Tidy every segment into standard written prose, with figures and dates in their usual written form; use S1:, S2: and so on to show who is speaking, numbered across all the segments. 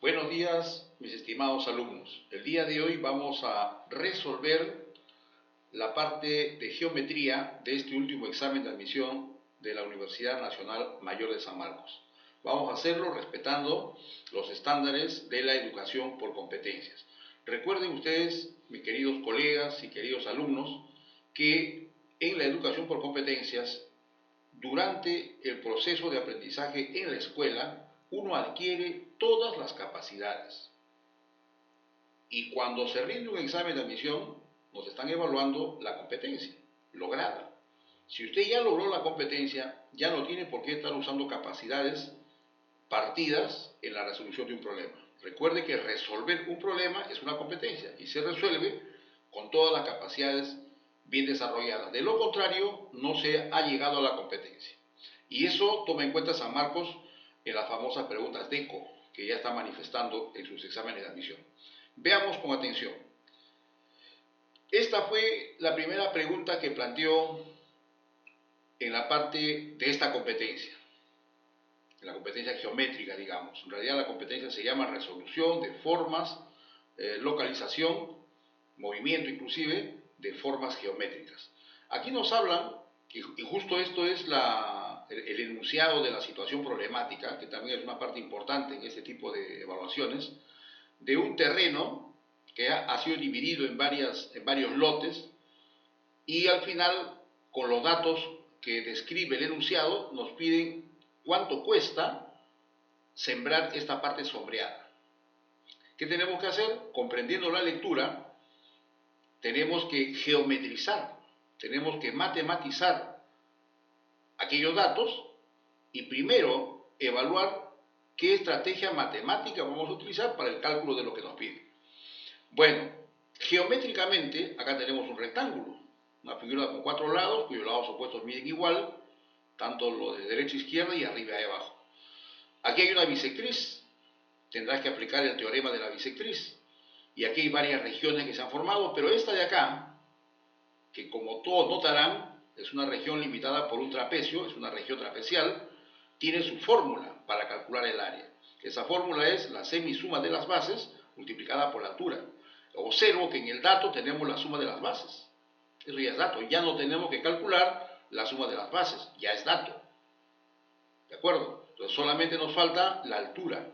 S1: Buenos días, mis estimados alumnos. El día de hoy vamos a resolver la parte de geometría de este último examen de admisión de la Universidad Nacional Mayor de San Marcos. Vamos a hacerlo respetando los estándares de la educación por competencias. Recuerden ustedes, mis queridos colegas y queridos alumnos, que en la educación por competencias, durante el proceso de aprendizaje en la escuela, uno adquiere todas las capacidades. Y cuando se rinde un examen de admisión, nos están evaluando la competencia lograda. Si usted ya logró la competencia, ya no tiene por qué estar usando capacidades partidas en la resolución de un problema. Recuerde que resolver un problema es una competencia y se resuelve con todas las capacidades bien desarrolladas. De lo contrario, no se ha llegado a la competencia. Y eso toma en cuenta San Marcos en las famosas preguntas DECO, que ya está manifestando en sus exámenes de admisión. Veamos con atención. Esta fue la primera pregunta que planteó en la parte de esta competencia, en la competencia geométrica, digamos. En realidad la competencia se llama resolución de formas, localización, movimiento inclusive, de formas geométricas. Aquí nos hablan, y justo esto es el enunciado de la situación problemática, que también es una parte importante en este tipo de evaluaciones, de un terreno que ha sido dividido en varios lotes, y al final, con los datos que describe el enunciado, nos piden cuánto cuesta sembrar esta parte sombreada. ¿Qué tenemos que hacer? Comprendiendo la lectura, tenemos que geometrizar, tenemos que matematizar aquellos datos y primero evaluar qué estrategia matemática vamos a utilizar para el cálculo de lo que nos pide. Bueno, geométricamente acá tenemos un rectángulo, una figura con 4 lados cuyos lados opuestos miden igual, tanto lo de derecha a izquierda y arriba y abajo. Aquí hay una bisectriz, tendrás que aplicar el teorema de la bisectriz. Y aquí hay varias regiones que se han formado, pero esta de acá, que como todos notarán, es una región limitada por un trapecio, es una región trapecial, tiene su fórmula para calcular el área. Esa fórmula es la semisuma de las bases multiplicada por la altura. Observo que en el dato tenemos la suma de las bases. Eso ya es dato, ya no tenemos que calcular la suma de las bases, ya es dato. ¿De acuerdo? Entonces solamente nos falta la altura.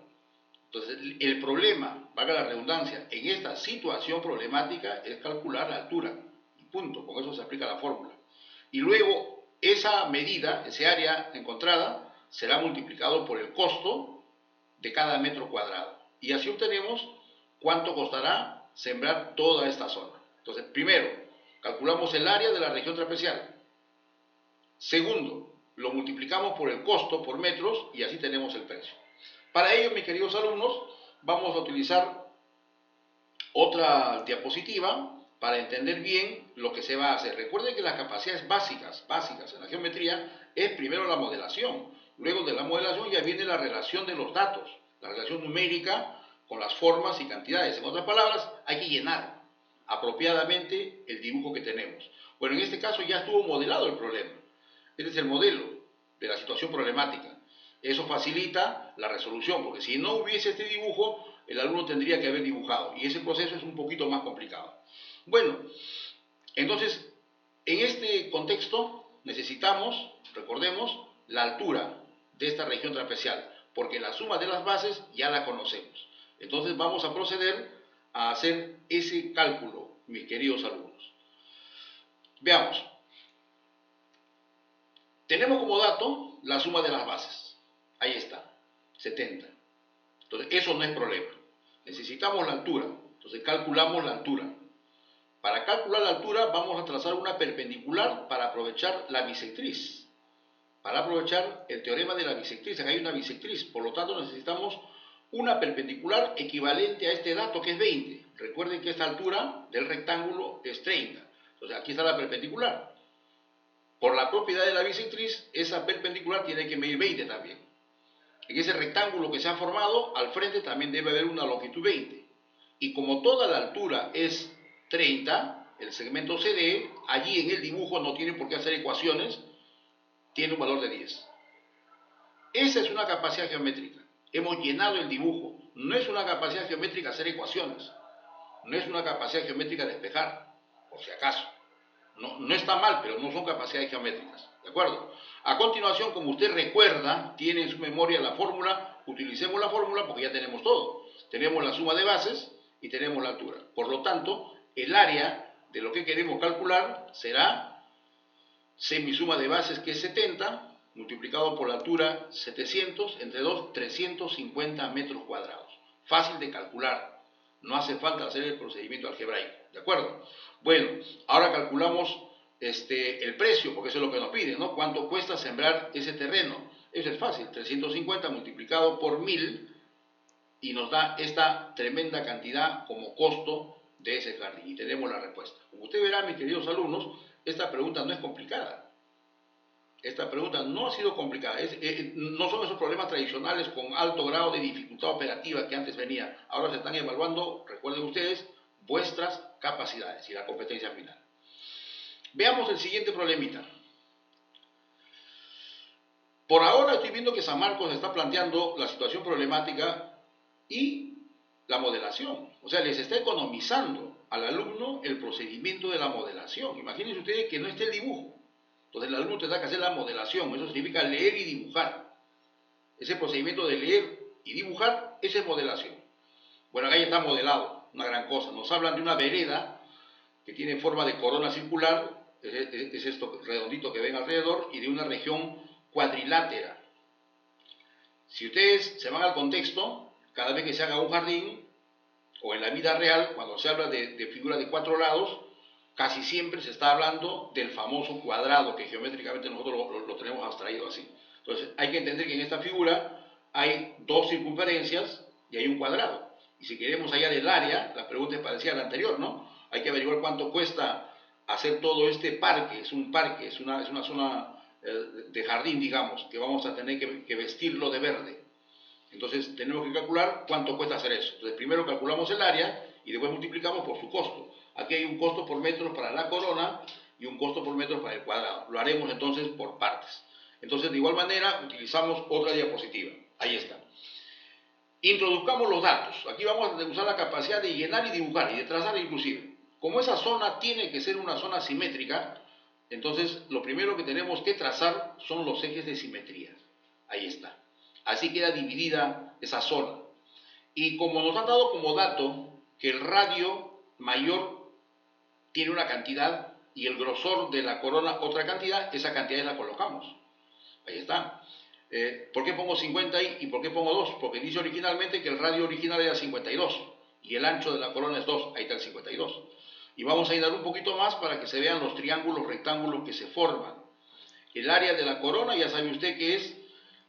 S1: Entonces el problema, valga la redundancia, en esta situación problemática es calcular la altura. Y punto, con eso se aplica la fórmula. Y luego esa medida, ese área encontrada, será multiplicado por el costo de cada metro cuadrado. Y así obtenemos cuánto costará sembrar toda esta zona. Entonces, primero, calculamos el área de la región trapecial. Segundo, lo multiplicamos por el costo por metros y así tenemos el precio. Para ello, mis queridos alumnos, vamos a utilizar otra diapositiva para entender bien lo que se va a hacer. Recuerden que las capacidades básicas en la geometría es primero la modelación. Luego de la modelación ya viene la relación de los datos, la relación numérica con las formas y cantidades. En otras palabras, hay que llenar apropiadamente el dibujo que tenemos. Bueno, en este caso ya estuvo modelado el problema. Este es el modelo de la situación problemática. Eso facilita la resolución, porque si no hubiese este dibujo, el alumno tendría que haber dibujado, y ese proceso es un poquito más complicado. Bueno, entonces, en este contexto necesitamos, recordemos, la altura de esta región trapecial, porque la suma de las bases ya la conocemos. Entonces vamos a proceder a hacer ese cálculo, mis queridos alumnos. Veamos. Tenemos como dato la suma de las bases. Ahí está, 70. Entonces, eso no es problema. Necesitamos la altura. Entonces, calculamos la altura. Para calcular la altura, vamos a trazar una perpendicular para aprovechar la bisectriz. Para aprovechar el teorema de la bisectriz. Acá hay una bisectriz. Por lo tanto, necesitamos una perpendicular equivalente a este dato, que es 20. Recuerden que esta altura del rectángulo es 30. Entonces, aquí está la perpendicular. Por la propiedad de la bisectriz, esa perpendicular tiene que medir 20 también. En ese rectángulo que se ha formado, al frente también debe haber una longitud 20. Y como toda la altura es 30, el segmento CD, allí en el dibujo no tiene por qué hacer ecuaciones, tiene un valor de 10. Esa es una capacidad geométrica. Hemos llenado el dibujo, no es una capacidad geométrica hacer ecuaciones, no es una capacidad geométrica despejar, por si acaso. No está mal, pero no son capacidades geométricas, ¿de acuerdo? A continuación, como usted recuerda, tiene en su memoria la fórmula, utilicemos la fórmula porque ya tenemos todo. Tenemos la suma de bases y tenemos la altura. Por lo tanto, el área de lo que queremos calcular será semisuma de bases, que es 70, multiplicado por la altura 700, entre 2, 350 metros cuadrados. Fácil de calcular, no hace falta hacer el procedimiento algebraico, ¿de acuerdo? Bueno, ahora calculamos el precio, porque eso es lo que nos piden, ¿no? ¿Cuánto cuesta sembrar ese terreno? Eso es fácil, 350 multiplicado por 1000 y nos da esta tremenda cantidad como costo de ese jardín. Y tenemos la respuesta. Como usted verá, mis queridos alumnos, esta pregunta no es complicada. Esta pregunta no ha sido complicada. No son esos problemas tradicionales con alto grado de dificultad operativa que antes venía. Ahora se están evaluando, recuerden ustedes, vuestras capacidades y la competencia final. Veamos el siguiente problemita. Por ahora estoy viendo que San Marcos está planteando la situación problemática y la modelación. O sea, les está economizando al alumno el procedimiento de la modelación. Imagínense ustedes que no esté el dibujo. Entonces el alumno tendrá que hacer la modelación. Eso significa leer y dibujar. Ese procedimiento de leer y dibujar, esa es modelación. Bueno, acá ya está modelado, una gran cosa. Nos hablan de una vereda que tiene forma de corona circular, es esto redondito que ven alrededor, y de una región cuadrilátera. Si ustedes se van al contexto, cada vez que se haga un jardín, o en la vida real, cuando se habla de figuras de 4 lados, casi siempre se está hablando del famoso cuadrado, que geométricamente nosotros lo tenemos abstraído así. Entonces, hay que entender que en esta figura hay 2 circunferencias y hay un cuadrado. Y si queremos hallar el área, la pregunta es parecida a la anterior, ¿no? Hay que averiguar cuánto cuesta hacer todo este parque. Es un parque, es una zona de jardín, digamos, que vamos a tener que vestirlo de verde. Entonces tenemos que calcular cuánto cuesta hacer eso. Entonces primero calculamos el área y después multiplicamos por su costo. Aquí hay un costo por metro para la corona y un costo por metro para el cuadrado. Lo haremos entonces por partes. Entonces de igual manera utilizamos otra diapositiva. Ahí está. Introduzcamos los datos. Aquí vamos a usar la capacidad de llenar y dibujar y de trazar inclusive. Como esa zona tiene que ser una zona simétrica, entonces lo primero que tenemos que trazar son los ejes de simetría. Ahí está. Así queda dividida esa zona. Y como nos han dado como dato que el radio mayor tiene una cantidad y el grosor de la corona otra cantidad, esa cantidad la colocamos. Ahí está. ¿Por qué pongo 50 ahí y por qué pongo 2? Porque dice originalmente que el radio original era 52 y el ancho de la corona es 2. Ahí está el 52. Y vamos a ir un poquito más para que se vean los triángulos rectángulos que se forman. El área de la corona, ya sabe usted que es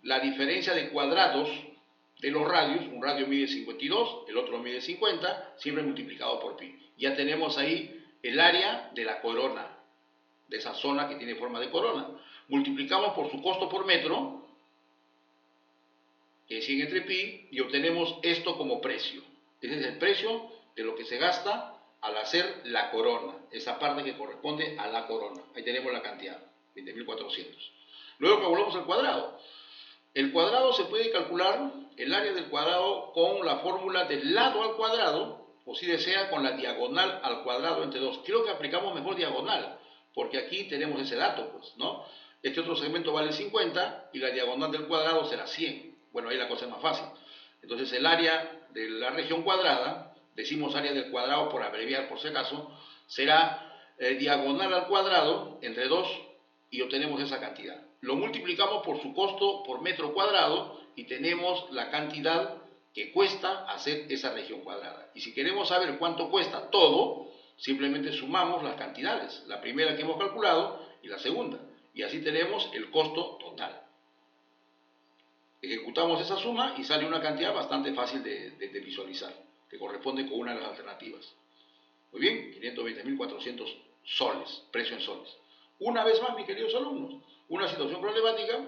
S1: la diferencia de cuadrados de los radios. Un radio mide 52, el otro mide 50, siempre multiplicado por pi. Ya tenemos ahí el área de la corona, de esa zona que tiene forma de corona. Multiplicamos por su costo por metro, que es 100 entre pi, y obtenemos esto como precio. Ese es el precio de lo que se gasta al hacer la corona, esa parte que corresponde a la corona. Ahí tenemos la cantidad, 20.400. Luego calculamos el cuadrado. El cuadrado se puede calcular, el área del cuadrado, con la fórmula del lado al cuadrado, o si desea, con la diagonal al cuadrado entre 2. Creo que aplicamos mejor diagonal, porque aquí tenemos ese dato, pues, ¿no? Este otro segmento vale 50 y la diagonal del cuadrado será 100. Bueno, ahí la cosa es más fácil. Entonces el área de la región cuadrada, decimos área del cuadrado por abreviar por si acaso, será diagonal al cuadrado entre 2 y obtenemos esa cantidad. Lo multiplicamos por su costo por metro cuadrado y tenemos la cantidad que cuesta hacer esa región cuadrada. Y si queremos saber cuánto cuesta todo, simplemente sumamos las cantidades, la primera que hemos calculado y la segunda. Y así tenemos el costo total. Ejecutamos esa suma y sale una cantidad bastante fácil de visualizar, que corresponde con una de las alternativas. Muy bien, 520.400 soles, precio en soles. Una vez más, mis queridos alumnos, una situación problemática,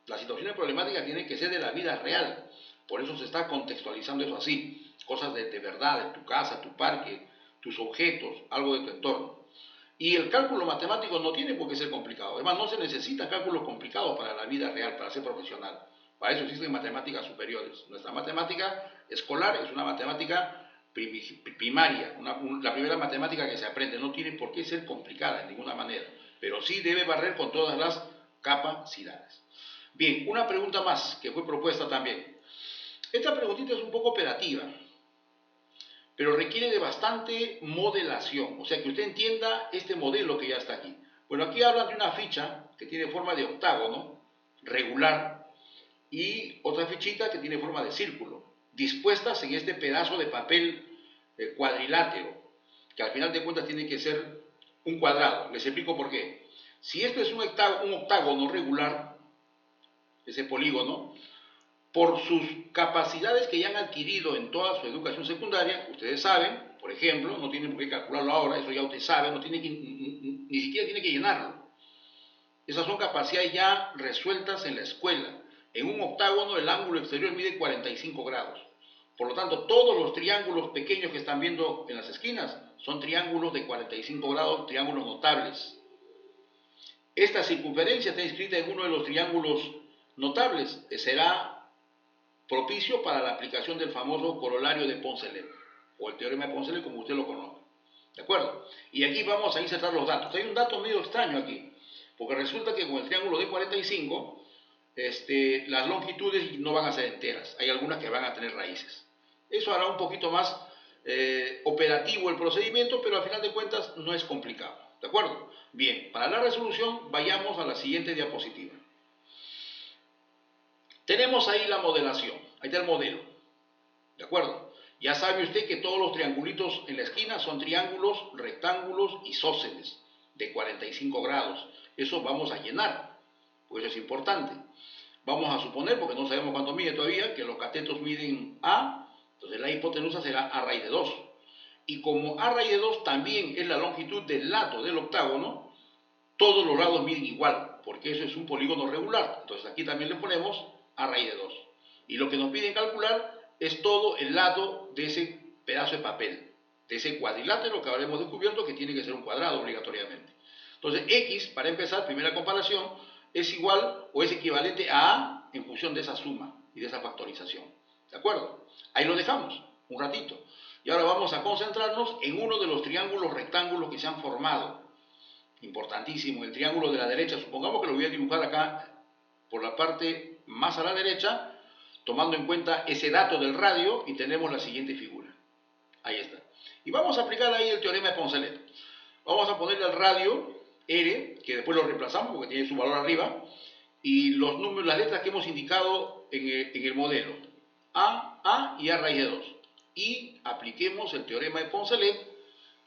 S1: las situaciones problemáticas tienen que ser de la vida real, por eso se está contextualizando eso así, cosas de verdad, de tu casa, tu parque, tus objetos, algo de tu entorno. Y el cálculo matemático no tiene por qué ser complicado, además no se necesitan cálculos complicados para la vida real, para ser profesional. Para eso existen matemáticas superiores. Nuestra matemática escolar es una matemática primaria, la primera matemática que se aprende. No tiene por qué ser complicada de ninguna manera, pero sí debe barrer con todas las capacidades. Bien, una pregunta más que fue propuesta también. Esta preguntita es un poco operativa, pero requiere de bastante modelación, o sea que usted entienda este modelo que ya está aquí. Bueno, aquí hablan de una ficha que tiene forma de octágono, regular, y otra fichita que tiene forma de círculo, dispuestas en este pedazo de papel cuadrilátero, que al final de cuentas tiene que ser un cuadrado. Les explico por qué. Si esto es un octágono regular, ese polígono, por sus capacidades que ya han adquirido en toda su educación secundaria, ustedes saben, por ejemplo, no tienen por qué calcularlo ahora, eso ya usted sabe, no tiene que, ni siquiera tiene que llenarlo. Esas son capacidades ya resueltas en la escuela. En un octágono el ángulo exterior mide 45 grados. Por lo tanto, todos los triángulos pequeños que están viendo en las esquinas son triángulos de 45 grados, triángulos notables. Esta circunferencia está inscrita en uno de los triángulos notables, que será propicio para la aplicación del famoso corolario de Poncelet, o el teorema de Poncelet como usted lo conoce. ¿De acuerdo? Y aquí vamos a insertar los datos. Hay un dato medio extraño aquí, porque resulta que con el triángulo de 45, las longitudes no van a ser enteras, hay algunas que van a tener raíces. Eso hará un poquito más operativo el procedimiento, pero al final de cuentas no es complicado. ¿De acuerdo? Bien, para la resolución vayamos a la siguiente diapositiva. Tenemos ahí la modelación, ahí está el modelo, ¿de acuerdo? Ya sabe usted que todos los triangulitos en la esquina son triángulos, rectángulos, isósceles de 45 grados. Eso vamos a llenar, pues eso es importante. Vamos a suponer, porque no sabemos cuánto mide todavía, que los catetos miden A, entonces la hipotenusa será A raíz de 2. Y como A raíz de 2 también es la longitud del lado del octágono, todos los lados miden igual, porque eso es un polígono regular. Entonces aquí también le ponemos A raíz de 2. Y lo que nos piden calcular es todo el lado de ese pedazo de papel, de ese cuadrilátero que habremos descubierto que tiene que ser un cuadrado obligatoriamente. Entonces x, para empezar, primera comparación, es igual o es equivalente a A en función de esa suma y de esa factorización. ¿De acuerdo? Ahí lo dejamos, un ratito. Y ahora vamos a concentrarnos en uno de los triángulos rectángulos que se han formado. Importantísimo, el triángulo de la derecha. Supongamos que lo voy a dibujar acá por la parte más a la derecha, tomando en cuenta ese dato del radio, y tenemos la siguiente figura. Ahí está. Y vamos a aplicar ahí el teorema de Poncelet. Vamos a ponerle al radio R, que después lo reemplazamos porque tiene su valor arriba, y los números, las letras que hemos indicado en el modelo. A y A raíz de 2. Y apliquemos el teorema de Poncelet,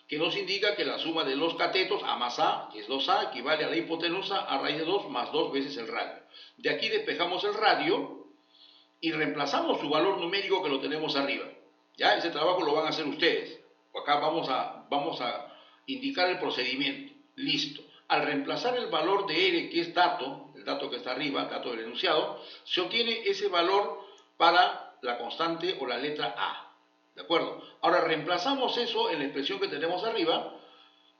S1: que nos indica que la suma de los catetos, A más A, que es 2A, equivale a la hipotenusa A raíz de 2 más 2 veces el radio. De aquí despejamos el radio y reemplazamos su valor numérico que lo tenemos arriba. Ya ese trabajo lo van a hacer ustedes. Acá vamos a indicar el procedimiento. Listo. Al reemplazar el valor de R, que es dato, el dato que está arriba, el dato del enunciado, se obtiene ese valor para la constante o la letra A. ¿De acuerdo? Ahora reemplazamos eso en la expresión que tenemos arriba,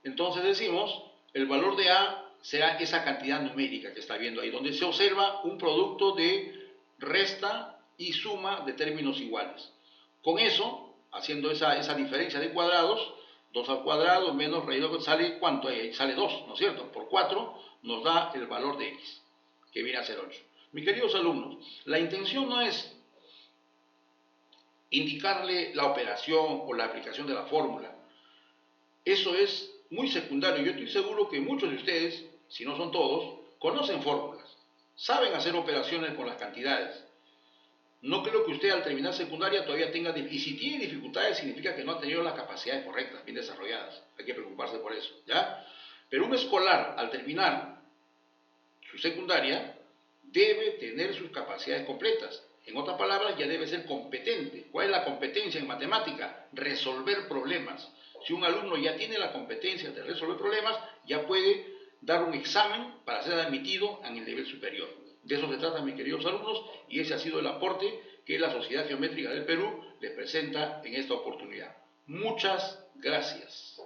S1: entonces decimos, el valor de A será esa cantidad numérica que está viendo ahí, donde se observa un producto de resta y suma de términos iguales. Con eso, haciendo esa diferencia de cuadrados, 2 al cuadrado menos raíz de 2, ¿sale cuánto? Ahí sale 2, ¿no es cierto? Por 4 nos da el valor de x, que viene a ser 8. Mis queridos alumnos, la intención no es indicarle la operación o la aplicación de la fórmula. Eso es muy secundario. Yo estoy seguro que muchos de ustedes, si no son todos, conocen fórmulas, saben hacer operaciones con las cantidades. No creo que usted al terminar secundaria todavía tenga, y si tiene dificultades significa que no ha tenido las capacidades correctas, bien desarrolladas. Hay que preocuparse por eso, ¿ya? Pero un escolar al terminar su secundaria debe tener sus capacidades completas. En otras palabras, ya debe ser competente. ¿Cuál es la competencia en matemática? Resolver problemas. Si un alumno ya tiene la competencia de resolver problemas, ya puede dar un examen para ser admitido en el nivel superior. De eso se trata, mis queridos alumnos, y ese ha sido el aporte que la Sociedad Geométrica del Perú les presenta en esta oportunidad. Muchas gracias.